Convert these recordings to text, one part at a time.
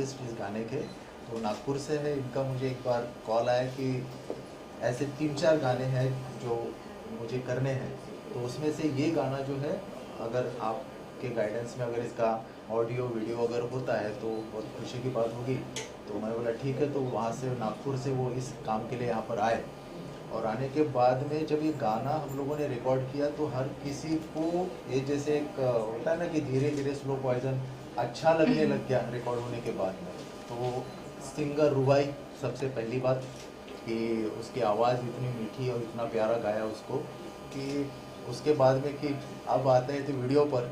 Artist इस गाने के, तो नागपुर से है इनका। मुझे एक बार कॉल आया कि ऐसे 3-4 गाने हैं जो मुझे करने हैं, तो उसमें से ये गाना जो है अगर आपके गाइडेंस में अगर इसका ऑडियो वीडियो अगर होता है तो बहुत खुशी की बात होगी। तो मैं बोला ठीक है, तो वहाँ से नागपुर से वो इस काम के लिए यहाँ पर आए, और आने के बाद में जब ये गाना हम लोगों ने रिकॉर्ड किया तो हर किसी को ये जैसे एक होता है ना कि धीरे धीरे स्लो पॉइजन अच्छा लगने लग गया रिकॉर्ड होने के बाद में। तो सिंगर रुबाई सबसे पहली बात कि उसकी आवाज़ इतनी मीठी और इतना प्यारा गाया उसको, कि उसके बाद में कि अब आते हैं तो वीडियो पर,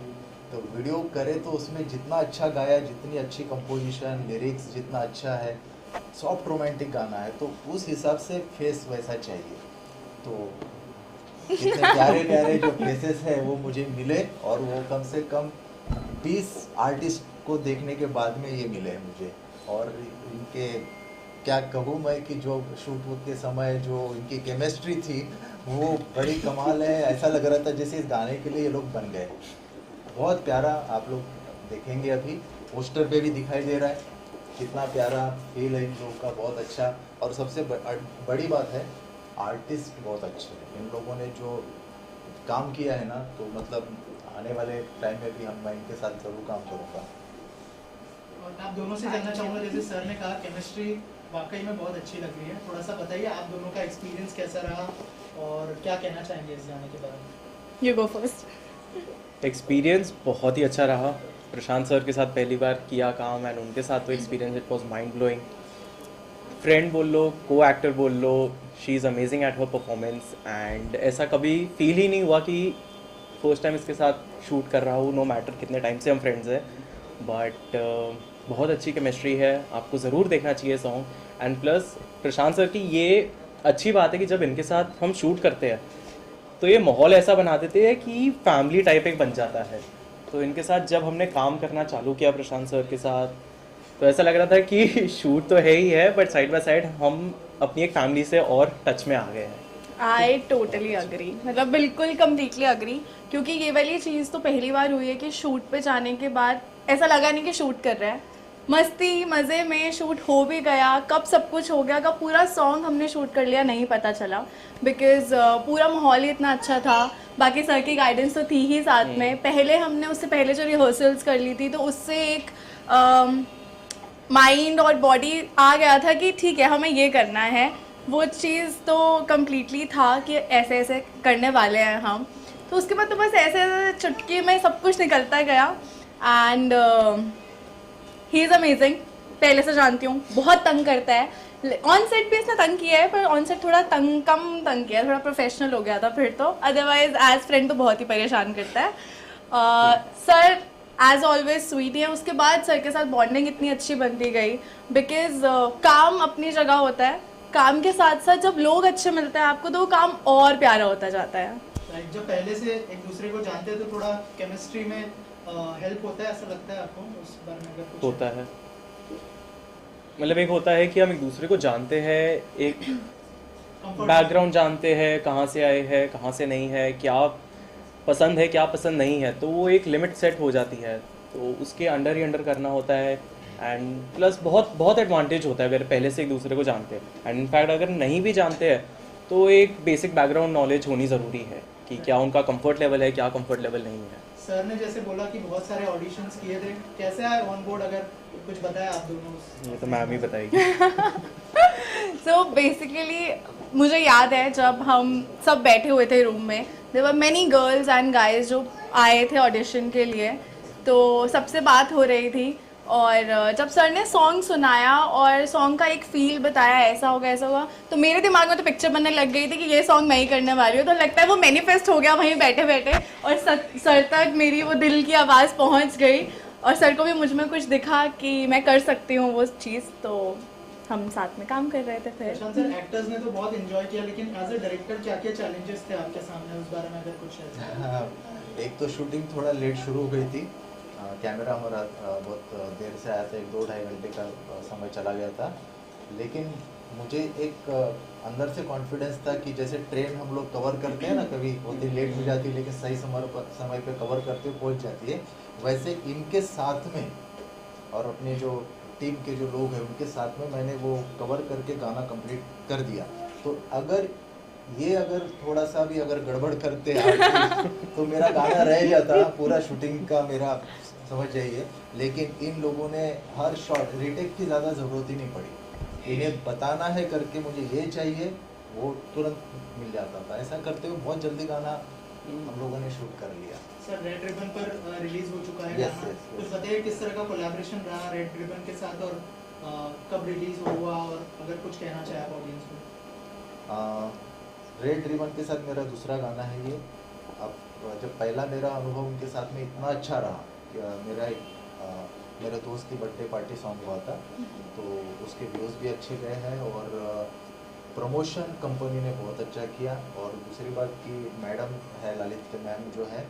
तो वीडियो करे तो उसमें जितना अच्छा गाया, जितनी अच्छी कंपोजिशन, लिरिक्स जितना अच्छा है, सॉफ्ट रोमांटिक गाना है, तो उस हिसाब से फेस वैसा चाहिए। तो इतने प्यारे प्यारे जो फेसेस हैं वो मुझे मिले, और वो कम से कम 20 आर्टिस्ट को देखने के बाद में ये मिले मुझे। और इनके क्या कहूँ मैं कि जो शूट के समय जो इनकी केमिस्ट्री थी वो बड़ी कमाल है। ऐसा लग रहा था जैसे इस गाने के लिए ये लोग बन गए। बहुत प्यारा, आप लोग देखेंगे अभी पोस्टर पे भी दिखाई दे रहा है कितना प्यारा फील है इन लोगों का, बहुत अच्छा। और सबसे बड़ी बात है आर्टिस्ट बहुत अच्छे हैं इन लोगों ने जो काम किया है ना, तो मतलब आने वाले टाइम में भी मैं इनके साथ ज़रूर काम करूँगा। और आप दोनों से जानना चाहूँगा, जैसे सर ने कहा केमिस्ट्री वाकई में बहुत अच्छी लग रही है, थोड़ा सा बताइए आप दोनों का एक्सपीरियंस कैसा रहा और क्या कहना चाहेंगे इस गाने के बारे में। You go first. एक्सपीरियंस बहुत ही अच्छा रहा। प्रशांत सर के साथ पहली बार किया काम, एंड उनके साथ तो experience it was mind blowing. Friend बोल लो, को एक्टर बोल लो, she is amazing at her performance, and ऐसा कभी फील ही नहीं हुआ कि फर्स्ट टाइम इसके साथ शूट कर रहा हूँ, नो मैटर कितने टाइम से हम फ्रेंड्स हैं। बट बहुत अच्छी केमिस्ट्री है, आपको ज़रूर देखना चाहिए song. And plus Prashant sir की ये अच्छी बात है कि जब इनके साथ हम शूट करते हैं तो ये माहौल ऐसा बना देते हैं कि फैमिली टाइप एक बन जाता है। तो इनके साथ जब हमने काम करना चालू किया प्रशांत सर के साथ, तो ऐसा लग रहा था कि शूट तो है ही है, बट साइड बाय साइड हम अपनी एक फैमिली से और टच में आ गए हैं। आई टोटली अग्री, मतलब बिल्कुल कम्प्लीटली अग्री, क्योंकि ये वाली चीज़ तो पहली बार हुई है कि शूट पे जाने के बाद ऐसा लगा नहीं कि शूट कर रहा है। मस्ती मज़े में शूट हो भी गया, कब सब कुछ हो गया, कब पूरा सॉन्ग हमने शूट कर लिया नहीं पता चला, बिकॉज़ पूरा माहौल ही इतना अच्छा था। बाकी सर की गाइडेंस तो थी ही साथ में। पहले हमने उससे पहले जो रिहर्सल्स कर ली थी, तो उससे एक माइंड और बॉडी आ गया था कि ठीक है हमें ये करना है। वो चीज़ तो कम्प्लीटली था कि ऐसे ऐसे करने वाले हैं हम। तो उसके बाद तो बस ऐसे ऐसे चुटकी में सब कुछ निकलता गया। एंड ही इज़ अमेजिंग, पहले से जानती हूँ, बहुत तंग करता है। ऑन सेट भी इसने तंग किया है, पर ऑन सेट थोड़ा कम तंग किया है, थोड़ा प्रोफेशनल हो गया था फिर तो। अदरवाइज एज फ्रेंड तो बहुत ही परेशान करता है। सर एज ऑलवेज स्वीट है। उसके बाद सर के साथ बॉन्डिंग इतनी अच्छी बनती गई, बिकॉज काम अपनी जगह होता है, काम के साथ साथ जब लोग अच्छे मिलते हैं आपको तो वो काम और प्यारा होता जाता है। जब पहले से एक दूसरे को जानते हैं तो थोड़ा केमिस्ट्री में हेल्प होता है, ऐसा लगता है आपको? उस बारे में अगर कुछ होता है, मतलब एक होता है कि हम एक दूसरे को जानते हैं, एक बैकग्राउंड जानते हैं, कहाँ से आए हैं कहाँ से नहीं है, क्या पसंद है क्या पसंद नहीं है, तो वो एक लिमिट सेट हो जाती है, तो उसके अंडर ही अंडर करना होता है। एंड प्लस बहुत बहुत एडवांटेज होता है अगर पहले से एक दूसरे को जानते हैं। एंड इनफैक्ट अगर नहीं भी जानते हैं तो एक बेसिक बैकग्राउंड नॉलेज होनी ज़रूरी है कि क्या उनका कंफर्ट लेवल है, क्या कंफर्ट लेवल नहीं है। सर ने जैसे बोला कि बहुत सारे ऑडिशंस किए थे, कैसे आए ऑन बोर्ड, अगर कुछ बताया आप दोनों? ये तो मैम ही बताएगी। सो बेसिकली मुझे याद है जब हम सब बैठे हुए थे रूम में, there were many girls and guys जो आए थे ऑडिशन के लिए, तो सबसे बात हो रही थी। और जब सर ने सॉन्ग सुनाया और सॉन्ग का एक फील बताया, ऐसा होगा ऐसा होगा, तो मेरे दिमाग में तो पिक्चर बनने लग गई थी कि ये सॉन्ग मैं ही करने वाली हूँ। तो लगता है वो मैनिफेस्ट हो गया वहीं बैठे बैठे, और सर तक मेरी वो दिल की आवाज़ पहुँच गई, और सर को भी मुझ में कुछ दिखा कि मैं कर सकती हूँ वो चीज़। तो हम साथ में काम कर रहे थे। फिर सर एक्टर्स ने तो बहुत एंजॉय किया, लेकिन एज ए डायरेक्टर क्या क्या चैलेंजेस थे आपके सामने, उस बारे में अगर कुछ है? एक तो शूटिंग थोड़ा लेट शुरू हो गई थी, कैमरा हमारा बहुत देर से आया था, 1-2-2.5 घंटे का समय चला गया था। लेकिन मुझे एक अंदर से कॉन्फिडेंस था कि जैसे ट्रेन हम लोग कवर करते हैं ना, कभी होती लेट हो जाती है लेकिन सही समय पे कवर करते हुए पहुंच जाती है, वैसे इनके साथ में और अपने जो टीम के जो लोग हैं उनके साथ में मैंने वो कवर करके गाना कंप्लीट कर दिया। तो अगर थोड़ा सा भी अगर गड़बड़ करते आर्टिस्ट तो मेरा गाना रह जाता पूरा शूटिंग का मेरा, समझ जाइए। लेकिन इन लोगों ने हर शॉट रीटेक की ज़्यादा ज़रूरत ही नहीं पड़ी, इन्हें बताना है करके मुझे ये चाहिए, वो तुरंत मिल जाता था। ऐसा करते हुए बहुत जल्दी गाना हम लोगों ने शूट कर लिया। सर रेड रिबन पर रिलीज हो चुका है Yes, गाना, yes, yes. कुछ बताइए किस तरह का कोलैबोरेशन रहा रेड रिबन के साथ और कब रिलीज हुआ, और अगर कुछ कहना चाहे आप ऑडियंस को। रेड रिबन के साथ मेरा दूसरा गाना है ये। अब जब पहला मेरा अनुभव उनके साथ में इतना अच्छा रहा कि मेरे दोस्त की बर्थडे पार्टी सॉन्ग हुआ था, तो उसके व्यूज़ भी अच्छे गए हैं और प्रमोशन कंपनी ने बहुत अच्छा किया। और दूसरी बात कि मैडम है ललित मैम जो है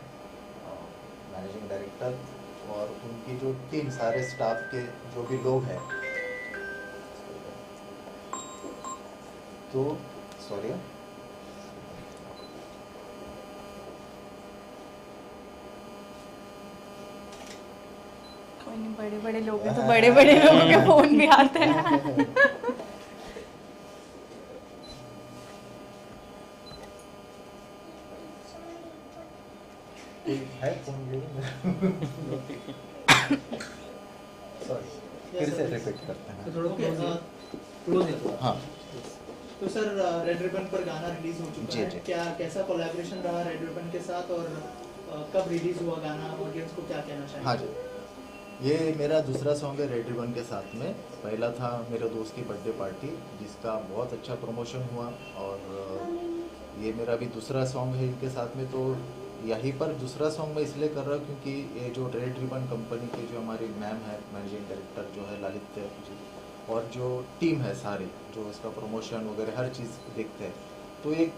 मैनेजिंग डायरेक्टर, और उनकी जो टीम सारे स्टाफ के जो भी लोग हैं, तो सॉरी कोई नहीं, बड़े बड़े लोग हैं तो बड़े बड़े लोगों के फ़ोन भी आते हैं। है फोन सॉरी, फिर से रिपीट करते हैं। हाँ तो सर रेड रिबन पर गाना रिलीज हो चुका जी, है, जी। क्या कैसा कोलैबोरेशन रहा रेड रिबन के साथ, और कब रिलीज हुआ गाना, ऑडियंस को क्या कहना चाहिए? हाँ जी, ये मेरा दूसरा सॉन्ग है रेड रिबन के साथ में। पहला था मेरे दोस्त की बर्थडे पार्टी जिसका बहुत अच्छा प्रमोशन हुआ, और ये मेरा भी दूसरा सॉन्ग है इनके साथ में। तो यहीं पर दूसरा सॉन्ग मैं इसलिए कर रहा हूँ क्योंकि ये जो रेड रिबन कंपनी के जो हमारी मैम है मैनेजिंग डायरेक्टर जो है ललित जी, और जो टीम है सारी जो इसका प्रमोशन वगैरह हर चीज़ देखते हैं, तो एक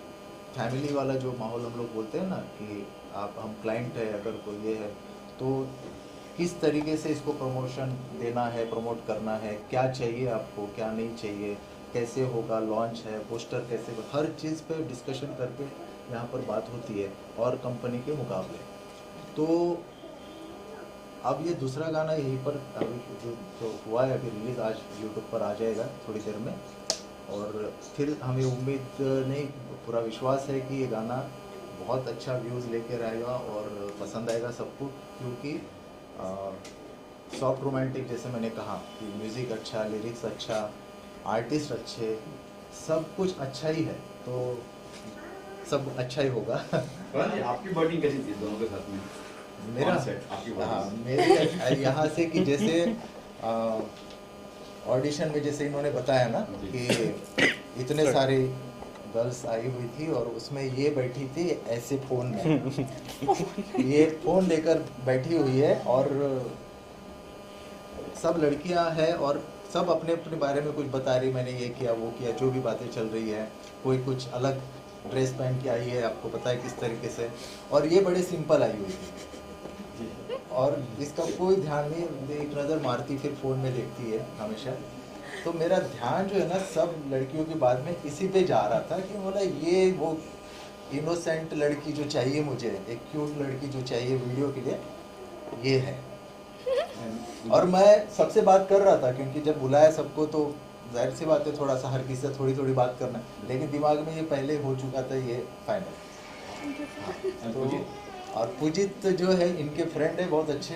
फैमिली वाला जो माहौल हम लोग बोलते हैं ना कि आप हम क्लाइंट है, अगर कोई ये है तो किस तरीके से इसको प्रमोशन देना है, प्रमोट करना है, क्या चाहिए आपको, क्या नहीं चाहिए, कैसे होगा, लॉन्च है, पोस्टर कैसे, हर चीज़ पे डिस्कशन करके यहाँ पर बात होती है और कंपनी के मुकाबले। तो अब ये दूसरा गाना यहीं पर अभी जो हुआ है अभी रिलीज़, आज यूट्यूब पर आ जाएगा थोड़ी देर में, और फिर हमें उम्मीद नहीं पूरा विश्वास है कि ये गाना बहुत अच्छा व्यूज़ लेकर आएगा और पसंद आएगा सबको, क्योंकि सॉफ्ट रोमांटिक जैसे मैंने कहा कि म्यूज़िक अच्छा, लिरिक्स अच्छा, आर्टिस्ट अच्छे, सब कुछ अच्छा ही है, तो सब अच्छा ही होगा। आपकी बॉन्डिंग कैसी थी दोनों के साथ में? मेरा आपकी हाँ, मेरे यहाँ से कि जैसे ऑडिशन में जैसे इन्होंने बताया ना कि इतने सारे गर्ल्स आई हुई थी और उसमें ये बैठी थी ऐसे फ़ोन में ये फ़ोन लेकर बैठी हुई है, और सब लड़कियां हैं और सब अपने अपने बारे में कुछ बता रही, मैंने ये किया वो किया, जो भी बातें चल रही है। कोई कुछ अलग ड्रेस पहन के आई है, आपको पता है किस तरीके से, और ये बड़े सिंपल आई हुई थी और इसका कोई ध्यान नहीं, एक नज़र मारती फिर फ़ोन में देखती है हमेशा। तो मेरा ध्यान जो है ना सब लड़कियों के बाद में इसी पे जा रहा था कि बोला ये वो इनोसेंट लड़की जो चाहिए मुझे, एक क्यूट लड़की जो चाहिए वीडियो के लिए, ये है। और मैं सबसे बात कर रहा था क्योंकि जब बुलाया सबको तो जाहिर सी बात है थोड़ा सा हर किसी से थोड़ी थोड़ी बात करना, लेकिन दिमाग में ये पहले हो चुका था ये फाइनल। तो और पूजित जो है इनके फ्रेंड है बहुत अच्छे,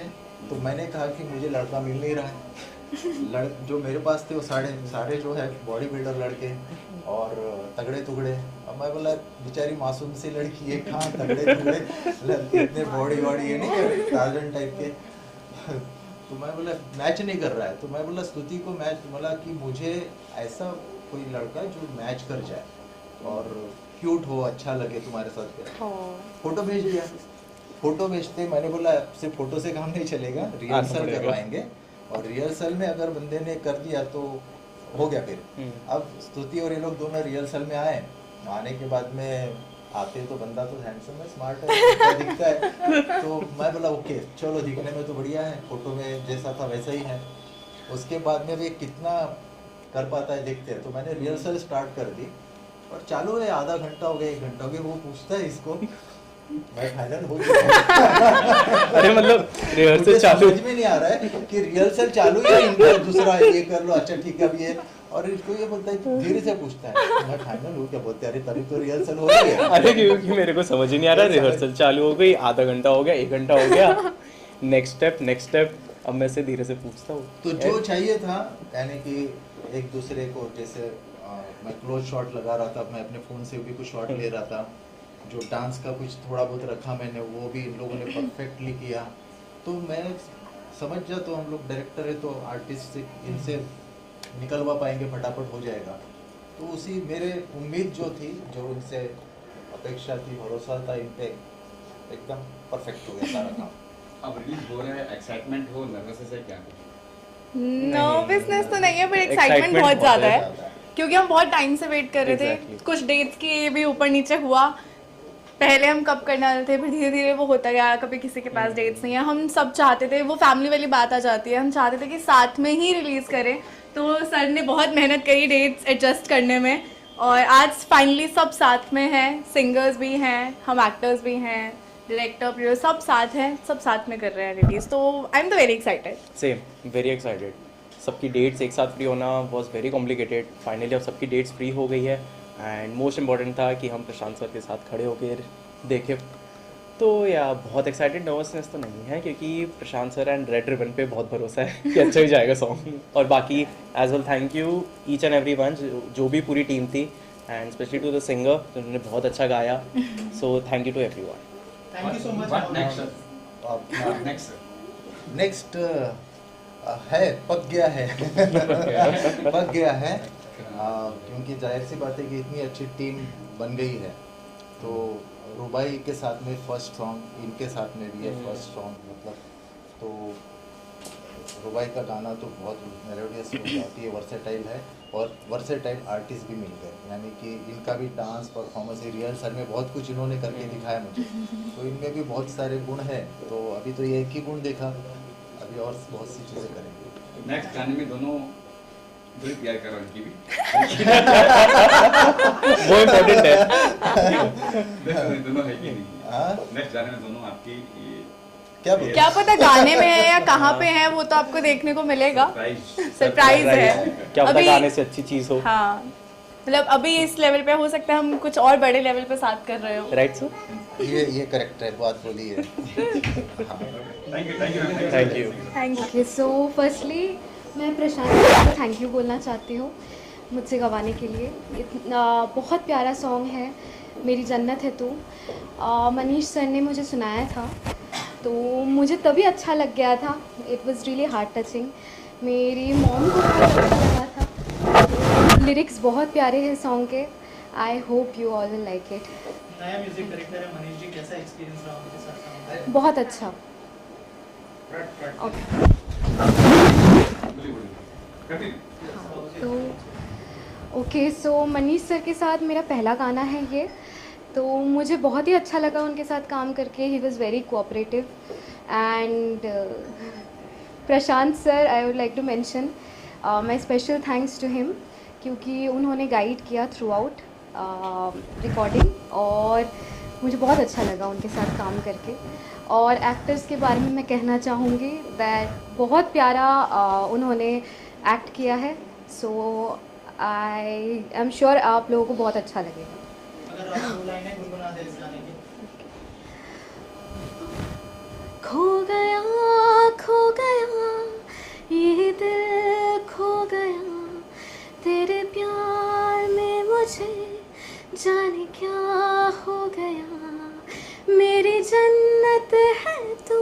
तो मैंने कहा कि मुझे लड़का मिल नहीं रहा है, जो मेरे पास थे वो सारे जो है बॉडी बिल्डर लड़के और तगड़े टुगड़े। अब मैं बोला बेचारी मासूम सी लड़की है, कहाँ तगड़े टुगड़े, इतने बॉडी ये नहीं टार्जन टाइप के। तो मैं बोला मैच नहीं कर रहा है, तो मैं बोला स्तुति को मैच, बोला कि मुझे ऐसा कोई लड़का जो मैच कर जाए और क्यूट हो, अच्छा लगे तुम्हारे साथ। फोटो भेज दिया, फोटो भेजते मैंने बोला सिर्फ फोटो से काम नहीं चलेगा, रिहर्सल करवाएंगे, और रिहर्सल में अगर बंदे ने कर दिया तो हो गया फिर। अब स्तुति और ये लोग दोनों रिहर्सल में आए, आने के बाद में आते तो बंदा तो हैंडसम है, स्मार्ट है, अच्छा दिखता है, तो मैं बोला ओके चलो दिखने में तो बढ़िया है, फोटो में जैसा था वैसा ही है। उसके बाद में भी कितना कर पाता है देखते हैं, तो मैंने रिहर्सल स्टार्ट कर दी और चालू है, आधा घंटा हो गया 1 घंटा हो गया, वो पूछता है इसको मैं फाइनल हो गया। अरे मतलब रिहर्सल मुझे चालू समझ में नहीं आ रहा है कि रिहर्सल चालू या इनका दूसरा ये कर लो, अच्छा ठीक है अब ये, और इसको ये बोलता है धीरे से पूछता है मैं फाइनल हूँ क्या, बोलते हैं अरे तभी तो रिहर्सल हो रही है। अरे क्योंकि मेरे को समझ ही नहीं आ रहा, रिहर्सल चालू हो गई, आधा घंटा हो गया, 1 घंटा हो गया, नेक्स्ट स्टेप, अब मैं से धीरे से पूछता हूँ। तो जो चाहिए था यानी कि एक दूसरे को, जैसे मैं क्लोज शॉट लगा रहा था, मैं अपने फ़ोन से भी कुछ शॉट ले रहा था, जो डांस का कुछ थोड़ा बहुत रखा मैंने वो भी इन लोगों ने परफेक्टली किया, तो मैं समझ जा, तो हम लोग डायरेक्टर है तो आर्टिस्ट से इनसे निकलवा पाएंगे, फटाफट हो जाएगा। तो उसी मेरे उम्मीद जो थी, जो उनसे अपेक्षा थी, भरोसा था इन पे, एकदम परफेक्ट हो गया सारा काम। अब रिलीज हो रहा है, एक्साइटमेंट हो, नर्वसनेस है क्या? नर्वसनेस तो नहीं है, पर एक्साइटमेंट Excitement बहुत ज़्यादा है, ज़्यादा है। क्योंकि हम बहुत टाइम से वेट कर रहे थे। Exactly. कुछ डेट्स की भी ऊपर नीचे हुआ, पहले हम कब करने वाले थे, फिर धीरे धीरे वो होता गया, कभी किसी के पास डेट्स नहीं है। हम सब चाहते थे, वो फैमिली वाली बात आ जाती है, हम चाहते थे कि साथ में ही रिलीज़ करें, तो सर ने बहुत मेहनत करी डेट्स एडजस्ट करने में, और आज फाइनली सब साथ में हैं, सिंगर्स भी हैं, हम एक्टर्स भी हैं, डायरेक्टर प्रोड्यूसर सब साथ हैं, सब साथ में कर रहे हैं रिलीज़, तो आई एम तो very excited. Same, very excited. सबकी डेट्स एक साथ फ्री होना वॉज वेरी कॉम्प्लिकेटेड, फाइनली अब सबकी डेट्स फ्री हो गई है, एंड मोस्ट इम्पॉर्टेंट था कि हम प्रशांत सर के साथ खड़े होकर देखें। तो या बहुत एक्साइटेड, नर्वसनेस तो नहीं है, क्योंकि प्रशांत सर एंड रेड रिबन पे बहुत भरोसा है कि अच्छा ही जाएगा सॉन्ग। और बाकी as well thank you each and every one, जो भी पूरी टीम थी, and specially to the singer जिन्होंने बहुत अच्छा गाया, so thank you to every one. Thank you so much. What next, sir? Next, sir. Next है, पक गया है पक गया है, क्योंकि जाहिर सी बात है कि इतनी अच्छी टीम बन गई है, तो रुबाई के साथ में फर्स्ट सॉन्ग, इनके साथ में भी है फर्स्ट सॉन्ग, मतलब तो रुबाई का गाना तो बहुत मेलोडियस हो जाती है, वर्सेटाइल है, और वर्सेटाइल आर्टिस्ट भी मिल गए, यानी कि इनका भी डांस परफॉर्मेंस, रिहर्सल में बहुत कुछ इन्होंने करके दिखाया मुझे, तो इनमें भी बहुत सारे गुण हैं, तो अभी तो ये एक ही गुण देखा, अभी और बहुत सी चीज़ें करेंगे। नेक्स्ट गाने में दोनों जो भी प्यार कर रहे हैं उनकी भी वो इम्पोर्टेंट है। दोनों है कि नहीं? हाँ? नेक्स्ट गाने में दोनों आपकी ये क्या बोल क्या पता गाने में है या कहाँ पे है, वो तो आपको देखने को मिलेगा, सरप्राइज है। क्या पता अभी गाने से अच्छी चीज़ हो, हाँ, मतलब अभी इस लेवल पे हो सकता है हम कुछ और बड़े लेवल पे साथ कर रहे हो। Right sir? ये करेक्ट है, बात बोली है। हाँ। Thank you. Thank you. Okay, so firstly मैं प्रशांत सर को थैंक यू बोलना चाहती हूँ मुझसे गवाने के लिए। इतना बहुत प्यारा सॉन्ग है, मेरी जन्नत है तू। मनीष सर ने मुझे सुनाया था, तो मुझे तभी अच्छा लग गया था, it was really heart touching. मेरी मॉम को बहुत अच्छा लगा था, लिरिक्स बहुत प्यारे हैं सॉन्ग के। I hope you all will like it. नया म्यूजिक डायरेक्टर है मनीष जी, कैसा एक्सपीरियंस रहा उनके साथ काम करने बहुत अच्छा। का? तो ओके, सो मनीष सर के साथ मेरा पहला गाना है ये, तो मुझे बहुत ही अच्छा लगा उनके साथ काम करके। He was very cooperative and Prashant sir, I would like to mention my special thanks to him, क्योंकि उन्होंने गाइड किया थ्रू आउट रिकॉर्डिंग, और मुझे बहुत अच्छा लगा उनके साथ काम करके। और एक्टर्स के बारे में मैं कहना चाहूँगी दैट बहुत प्यारा उन्होंने एक्ट किया है, सो आई एम श्योर आप लोगों को बहुत अच्छा लगेगा। अगर आप 2 लाइनें गुनगुना दे इस गाने की। खो गया ये दिल, खो गया तेरे प्यार में, मुझे जाने क्या हो गया। मेरी जन्नत है तू,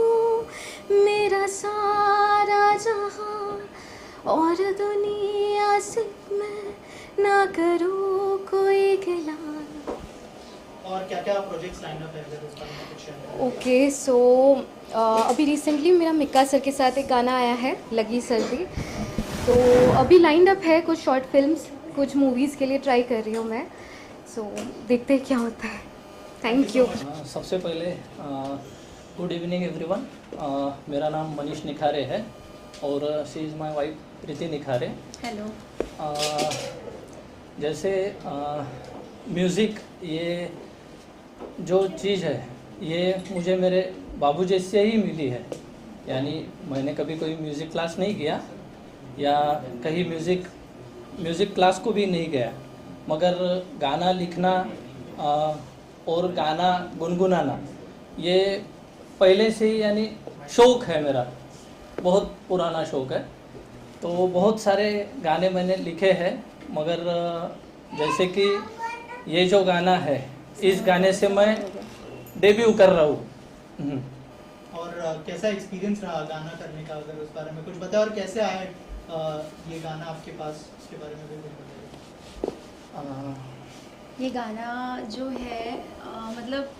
मेरा सारा जहां, और दुनिया से मैं ना करूँ कोई गिला। और क्या क्या प्रोजेक्ट्स लाइन अप है, अगर उस बारे में कुछ शेयर करें। ओके, सो अभी रिसेंटली मेरा मिक्का सर के साथ एक गाना आया है, लगी सर्दी, तो अभी लाइंड अप है कुछ शॉर्ट फिल्म्स, कुछ मूवीज़ के लिए ट्राई कर रही हूँ मैं, सो देखते हैं क्या होता है। Thank you. सबसे पहले गुड इवनिंग एवरीवन। मेरा नाम मनीष निखारे है और she is my wife Preeti Nikhare. Hello. जैसे म्यूज़िक ये जो चीज़ है ये मुझे मेरे बाबूजी से ही मिली है। यानी मैंने कभी कोई म्यूज़िक क्लास नहीं किया या कहीं म्यूज़िक क्लास को भी नहीं गया, मगर गाना लिखना और गाना गुनगुनाना ये पहले से ही यानी शौक़ है मेरा, बहुत पुराना शौक़ है। तो बहुत सारे गाने मैंने लिखे हैं, मगर जैसे कि ये जो गाना है, इस गाने से मैं डेब्यू कर रहा हूँ। और कैसा एक्सपीरियंस रहा गाना करने का, अगर उस बारे में कुछ बताएं, और कैसे आए ये गाना आपके पास, उसके बारे में भी कुछ बताइए। ये गाना जो है मतलब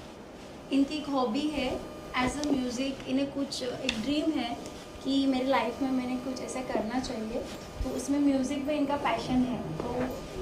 इनकी एक हॉबी है एज अ म्यूज़िक। इन्हें कुछ एक ड्रीम है कि मेरी लाइफ में मैंने कुछ ऐसा करना चाहिए, तो उसमें म्यूज़िक में इनका पैशन है। तो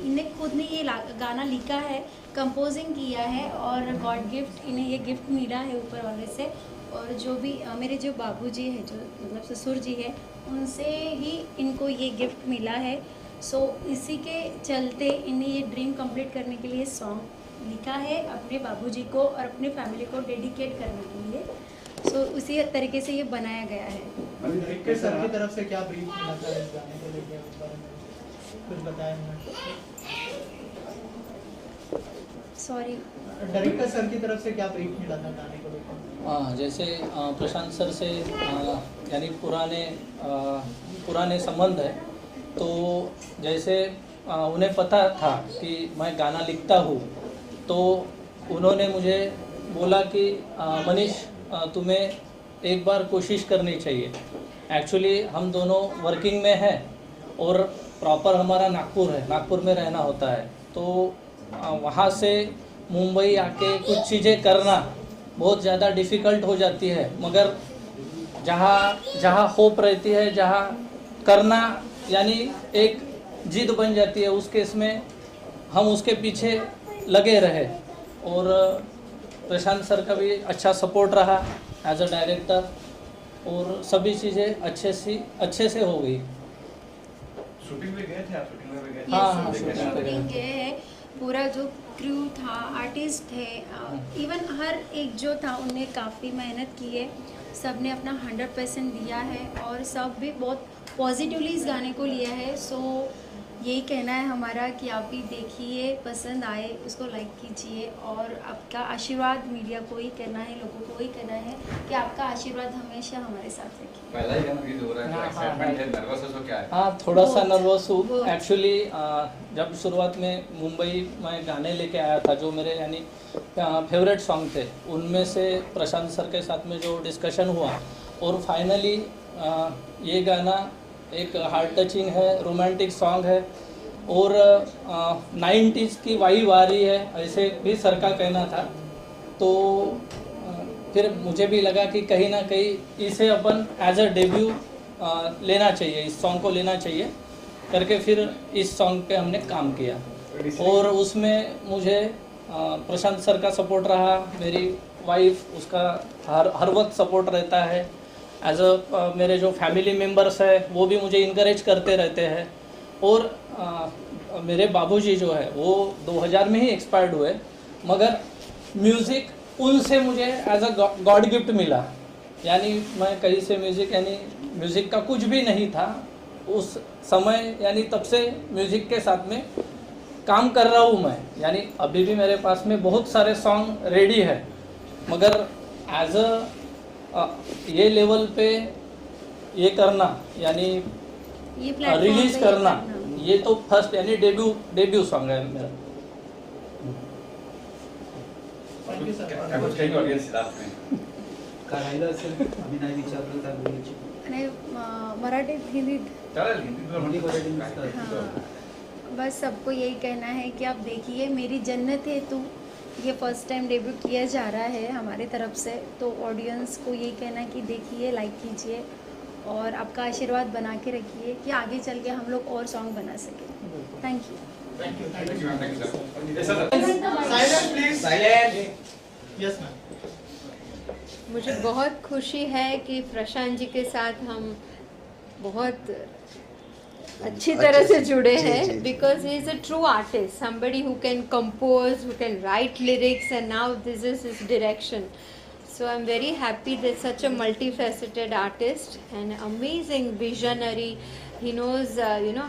इन्हें खुद ने ये गाना लिखा है, कंपोजिंग किया है, और गॉड गिफ्ट इन्हें ये गिफ्ट मिला है ऊपर वाले से। और जो भी मेरे जो बाबूजी है, जो मतलब ससुर जी है, उनसे ही इनको ये गिफ्ट मिला है। सो इसी के चलते इन्हें ये ड्रीम कंप्लीट करने के लिए सॉन्ग लिखा है अपने बाबूजी को और अपने फैमिली को डेडिकेट करने के लिए। सो उसी तरीके से ये बनाया गया है। डायरेक्टर सर की तरफ से क्या ब्रीफ मिला था इस गाने को लेके, उस बारे में कुछ बताएं हमें। सॉरी, डायरेक्टर सर की तरफ से क्या ब्रीफ मिला था गाने को लेकर? हाँ, जैसे प्रशांत सर से यानी पुराने संबंध है, तो जैसे उन्हें पता था कि मैं गाना लिखता हूँ, तो उन्होंने मुझे बोला कि मनीष तुम्हें एक बार कोशिश करनी चाहिए। एक्चुअली हम दोनों वर्किंग में हैं और प्रॉपर हमारा नागपुर है, नागपुर में रहना होता है, तो वहाँ से मुंबई आके कुछ चीज़ें करना बहुत ज़्यादा डिफ़िकल्ट हो जाती है, मगर जहाँ होप रहती है, जहाँ करना यानी एक जिद बन जाती है, उस केस में हम उसके पीछे लगे रहे। और प्रशांत सर का भी अच्छा सपोर्ट रहा एज अ डायरेक्टर, और सभी चीज़ें अच्छे से हो गई। शूटिंग में गए थे आप? शूटिंग में गए थे? हाँ, शूटिंग गए हैं। पूरा जो क्रू था, आर्टिस्ट थे, इवन हर एक जो था उनने काफ़ी मेहनत की है। सब ने अपना 100% दिया है और सब भी बहुत पॉजिटिवली इस गाने को लिया है। सो यही कहना है हमारा कि आप भी देखिए, पसंद आए उसको लाइक कीजिए, और आपका आशीर्वाद मीडिया को ही करना है, लोगों को ही करना है कि आपका आशीर्वाद हमेशा हमारे साथ रखिए। पहला ही गाना रिलीज हो रहा है, एक्साइटमेंट है, नर्वस हो क्या है? हाँ, थोड़ा सा बहुत, नर्वस हूँ। बहुत। एक्चुअली जब शुरुआत में मुंबई में गाने लेके आया था, जो मेरे यानी फेवरेट सॉन्ग थे, उनमें से प्रशांत सर के साथ में जो डिस्कशन हुआ, और फाइनली ये गाना एक हार्ट टचिंग है, रोमांटिक सॉन्ग है, और 90s की वाइब आ रही है, ऐसे भी सर का कहना था। तो फिर मुझे भी लगा कि कहीं ना कहीं इसे अपन एज अ डेब्यू लेना चाहिए, इस सॉन्ग को लेना चाहिए करके फिर इस सॉन्ग पे हमने काम किया। और उसमें मुझे प्रशांत सर का सपोर्ट रहा, मेरी वाइफ उसका हर वक्त सपोर्ट रहता है। एज अ मेरे जो फैमिली मेम्बर्स है वो भी मुझे इनकरेज करते रहते हैं। और मेरे बाबूजी जो है वो 2000 में ही एक्सपायर्ड हुए, मगर म्यूज़िक उनसे मुझे एज अ गॉड गिफ्ट मिला। यानी मैं कहीं से म्यूज़िक का कुछ भी नहीं था उस समय, यानी तब से म्यूज़िक के साथ में काम कर रहा हूँ मैं। यानी अभी भी मेरे पास में बहुत सारे सॉन्ग रेडी है, मगर एज अ ये लेवल पे ये करना यानी ये प्लेटफॉर्म रिलीज पे करना, ये ये तो फर्स्ट यानी डेब्यू सॉन्ग है मेरा। Thank you sir. क्या कुछ कहेंगे ऑडियन्स लास्ट में? काय राहिलं असेल आम्ही नाही विचारलं त्या मुलीची आणि मराठीत हिंदीत चालेल, हिंदीतून हिंदी म्हणतो. मराठी नुसतं. हाँ, बस सबको यही कहना है कि आप देखिए मेरी जन्नत है तू, ये फर्स्ट टाइम डेब्यू किया जा रहा है हमारे तरफ से, तो ऑडियंस को यही कहना है कि देखिए, लाइक कीजिए और आपका आशीर्वाद बना के रखिए कि आगे चल के हम लोग और सॉन्ग बना सकें। Thank you. Thank you ma'am, thank you sir. Yes, sir. Silent please. Silent yes ma'am. मुझे बहुत खुशी है कि प्रशांत जी के साथ हम बहुत अच्छी तरह से जुड़े हैं, because he is a true artist, somebody who can compose, who can write lyrics, and now this is his direction. So I'm very happy that such a multifaceted artist and amazing visionary. He knows,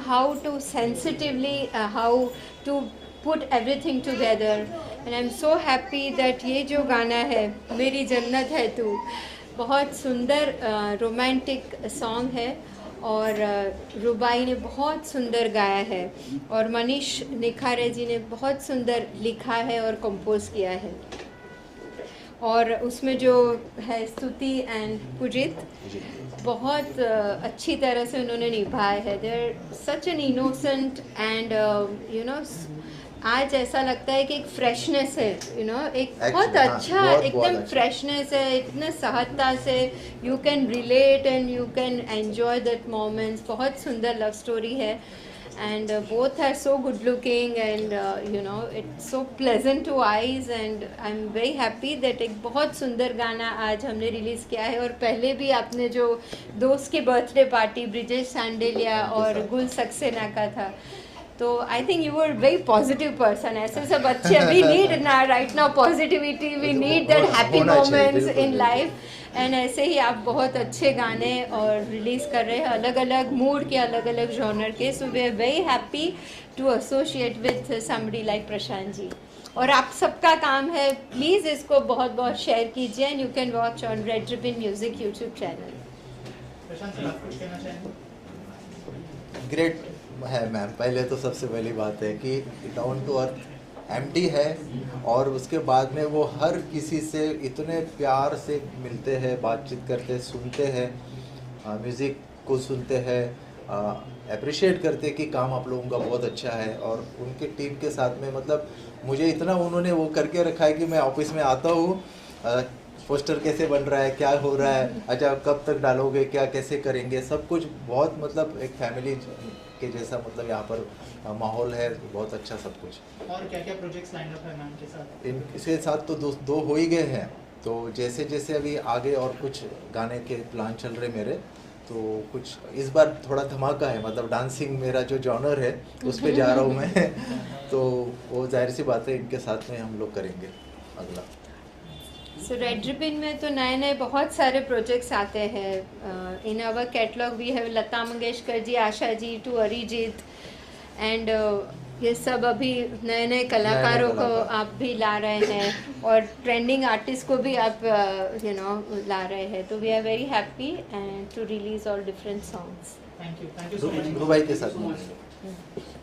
how to sensitively, how to put everything together. And I'm so happy that ये जो गाना है मेरी जन्नत है तू, बहुत सुंदर रोमांटिक सॉन्ग है और रुबाई ने बहुत सुंदर गाया है और मनीष निखारे जी ने बहुत सुंदर लिखा है और कंपोज किया है और उसमें जो है स्तुति एंड पुजित बहुत अच्छी तरह से उन्होंने निभाया है. There such an innocent and आज ऐसा लगता है कि एक फ्रेशनेस है, एक बहुत अच्छा एकदम फ्रेशनेस है, इतने सहजता से you can relate and you can enjoy that moments. बहुत सुंदर लव स्टोरी है and both are so good looking and it's so pleasant to eyes and I am very happy that एक बहुत सुंदर गाना आज हमने रिलीज़ किया है. और पहले भी आपने जो दोस्त की बर्थडे पार्टी ब्रिजेश सांडेलिया और गुल सक्सेना का था, तो I think you were very positive person. ऐसे सब अच्छे we need right now positivity, we need that happy moments in life and ऐसे ही आप बहुत अच्छे गाने और रिलीज़ कर रहे हैं अलग अलग मूड के, अलग अलग जॉनर के. So we are very happy to associate with somebody like Prashant ji. और आप सबका काम है, प्लीज़ इसको बहुत बहुत शेयर कीजिए and you can watch on red ribbon music YouTube channel. Prashant sir, आप कुछ कहना चाहेंगे? ग्रेट है मैम. पहले तो सबसे पहली बात है कि डाउन टू अर्थ एमडी है और उसके बाद में वो हर किसी से इतने प्यार से मिलते हैं, बातचीत करते हैं, सुनते हैं, म्यूज़िक को सुनते हैं, अप्रिशिएट करते हैं कि काम आप लोगों का बहुत अच्छा है. और उनके टीम के साथ में मतलब मुझे इतना उन्होंने वो करके रखा है कि मैं ऑफिस में आता हूँ, पोस्टर कैसे बन रहा है, क्या हो रहा है, अच्छा कब तक डालोगे, क्या कैसे करेंगे, सब कुछ बहुत मतलब एक फैमिली के जैसा मतलब यहाँ पर माहौल है, बहुत अच्छा सब कुछ. और क्या क्या प्रोजेक्ट्स लाइन अप है मैम के साथ? इनके साथ तो दो हो ही गए हैं, तो जैसे जैसे अभी आगे और कुछ गाने के प्लान चल रहे मेरे, तो कुछ इस बार थोड़ा धमाका है, मतलब डांसिंग मेरा जो जॉनर है उस पे जा रहा हूँ मैं. तो वो जाहिर सी बात है इनके साथ में हम लोग करेंगे अगला. सो रेड रिबन में तो नए नए बहुत सारे प्रोजेक्ट्स आते हैं. In our catalog we have Lata Mangeshkar ji, Asha ji to Arijit and ये सब अभी नए नए कलाकारों को आप भी ला रहे हैं और ट्रेंडिंग आर्टिस्ट को भी आप ला रहे हैं. तो we are very happy and to release all different songs. Thank you so much. रुबाई के साथ